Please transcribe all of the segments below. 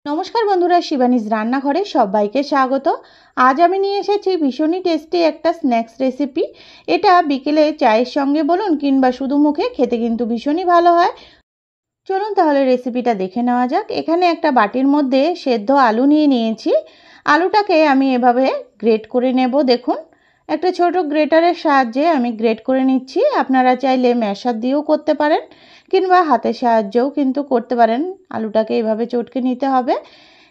নমস্কার বন্ধুরা, শিবানীজ রান্নাঘরে সবাইকে স্বাগত। আজ আমি নিয়ে এসেছি ভীষণই টেস্টি একটা স্ন্যাক্স রেসিপি। এটা বিকেলে চায়ের সঙ্গে বলুন কিংবা শুধু মুখে খেতে কিন্তু ভীষণই ভালো হয়। চলুন তাহলে রেসিপিটা দেখে নেওয়া যাক। এখানে একটা বাটির মধ্যে সেদ্ধ আলু নিয়ে নিয়েছি। আলুটাকে আমি এভাবে গ্রেট করে নেব। দেখুন, একটা ছোট গ্রেটারের সাহায্যে আমি গ্রেট করে নিচ্ছি। আপনারা চাইলে ম্যাশার দিয়েও করতে পারেন কিংবা হাতের সাহায্যেও কিন্তু করতে পারেন। আলুটাকে এভাবে চটকে নিতে হবে।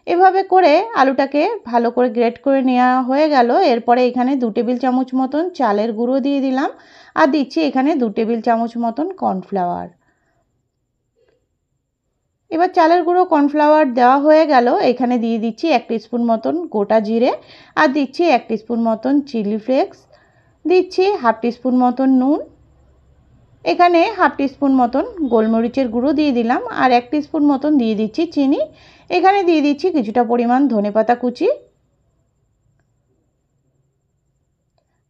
এভাবে করে আলুটাকে ভালো করে গ্রেট করে নেওয়া হয়ে গেল। এরপরে এখানে 2 টেবিল চামচ মতন চালের গুঁড়ো দিয়ে দিলাম আর দিচ্ছি এখানে 2 টেবিল চামচ মতন কর্নফ্লাওয়ার। এবার চালের গুঁড়ো কর্নফ্লাওয়ার দেওয়া হয়ে গেল। এখানে দিয়ে দিচ্ছি 1 টিস্পুন মতন গোটা জিরে আর দিচ্ছি 1 টিস্পুন মতন চিলি ফ্লেক্স, দিচ্ছি হাফ টিস্পুন মতন নুন, এখানে হাফ টিস্পুন মতন গোলমরিচের গুঁড়ো দিয়ে দিলাম আর 1 টিস্পুন মতন দিয়ে দিচ্ছি চিনি। এখানে দিয়ে দিচ্ছি কিছুটা পরিমাণ ধনেপাতা কুচি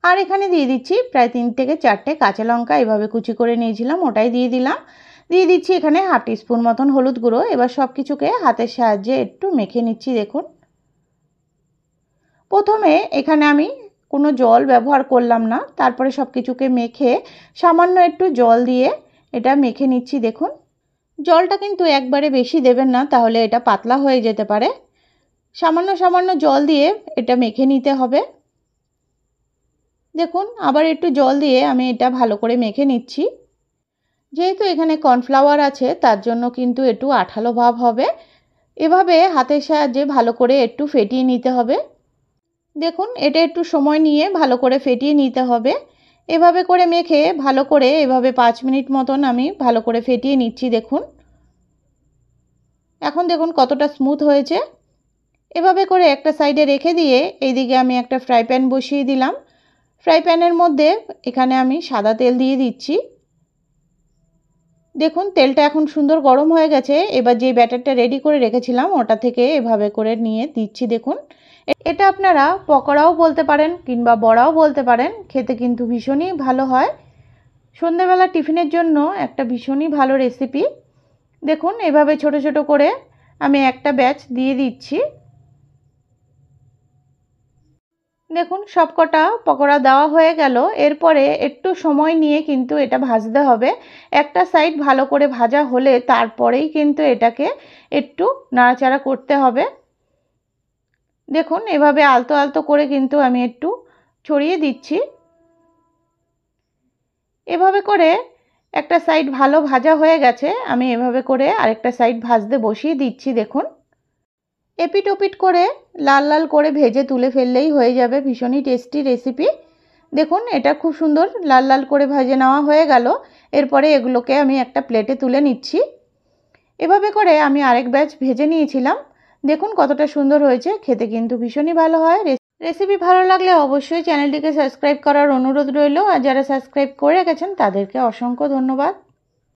আর এখানে দিয়ে দিচ্ছি প্রায় 3 থেকে 4টে কাঁচা লঙ্কা এভাবে কুচি করে নিয়েছিলাম, ওটাই দিয়ে দিলাম। দিয়ে দিচ্ছি এখানে হাফ টিস্পুন মতন হলুদ গুঁড়ো। এবার সব কিছুকে হাতের সাহায্যে একটু মেখে নিচ্ছি। দেখুন, প্রথমে এখানে আমি কোনো জল ব্যবহার করলাম না, তারপরে সব কিছুকে মেখে সামান্য একটু জল দিয়ে এটা মেখে নিচ্ছি। দেখুন, জলটা কিন্তু একবারে বেশি দেবেন না, তাহলে এটা পাতলা হয়ে যেতে পারে। সামান্য সামান্য জল দিয়ে এটা মেখে নিতে হবে। দেখুন, আবার একটু জল দিয়ে আমি এটা ভালো করে মেখে নিচ্ছি। যেহেতু এখানে কর্নফ্লাওয়ার আছে তার জন্য কিন্তু একটু আঠালো ভাব হবে। এভাবে হাতের সাহায্যে ভালো করে একটু ফেটিয়ে নিতে হবে। দেখুন, এটা একটু সময় নিয়ে ভালো করে ফেটিয়ে নিতে হবে। এভাবে করে মেখে ভালো করে এভাবে 5 মিনিট মতন আমি ভালো করে ফেটিয়ে নিচ্ছি। দেখুন, এখন দেখুন কতটা স্মুথ হয়েছে। এভাবে করে একটা সাইডে রেখে দিয়ে এইদিকে আমি একটা ফ্রাই প্যান বসিয়ে দিলাম। ফ্রাই প্যানের মধ্যে এখানে আমি সাদা তেল দিয়ে দিচ্ছি। দেখুন, তেলটা এখন সুন্দর গরম হয়ে গেছে। এবার যে ব্যাটারটা রেডি করে রেখেছিলাম ওটা থেকে এভাবে করে নিয়ে দিচ্ছি। দেখুন, এটা আপনারা পকোড়াও বলতে পারেন কিংবা বড়াও বলতে পারেন, খেতে কিন্তু ভীষণই ভালো হয়। সন্ধ্যেবেলা টিফিনের জন্য একটা ভীষণই ভালো রেসিপি। দেখুন, এভাবে ছোট ছোট করে আমি একটা ব্যাচ দিয়ে দিচ্ছি। দেখুন, সবকটা পকোড়া দেওয়া হয়ে গেল। এরপরে একটু সময় নিয়ে কিন্তু এটা ভাজতে হবে। একটা সাইড ভালো করে ভাজা হলে তারপরেই কিন্তু এটাকে একটু নাড়াচাড়া করতে হবে। দেখুন, এভাবে আলতো আলতো করে কিন্তু আমি একটু ছড়িয়ে দিচ্ছি। এভাবে করে একটা সাইড ভালো ভাজা হয়ে গেছে, আমি এভাবে করে আরেকটা সাইড ভাজতে বসিয়ে দিচ্ছি। দেখুন, এপিট ওপিট করে লাল লাল করে ভেজে তুলে ফেললেই হয়ে যাবে ভীষণই টেস্টি রেসিপি। দেখুন, এটা খুব সুন্দর লাল লাল করে ভেজে নেওয়া হয়ে গেল। এরপরে এগুলোকে আমি একটা প্লেটে তুলে নিচ্ছি। এভাবে করে আমি আরেক ব্যাচ ভেজে নিয়েছিলাম। দেখুন কতটা সুন্দর হয়েছে, খেতে কিন্তু ভীষণই ভালো হয়। রেসিপি ভালো লাগলে অবশ্যই চ্যানেলটিকে সাবস্ক্রাইব করার অনুরোধ রইল, আর যারা সাবস্ক্রাইব করে রেখেছেন তাদেরকে অসংখ্য ধন্যবাদ।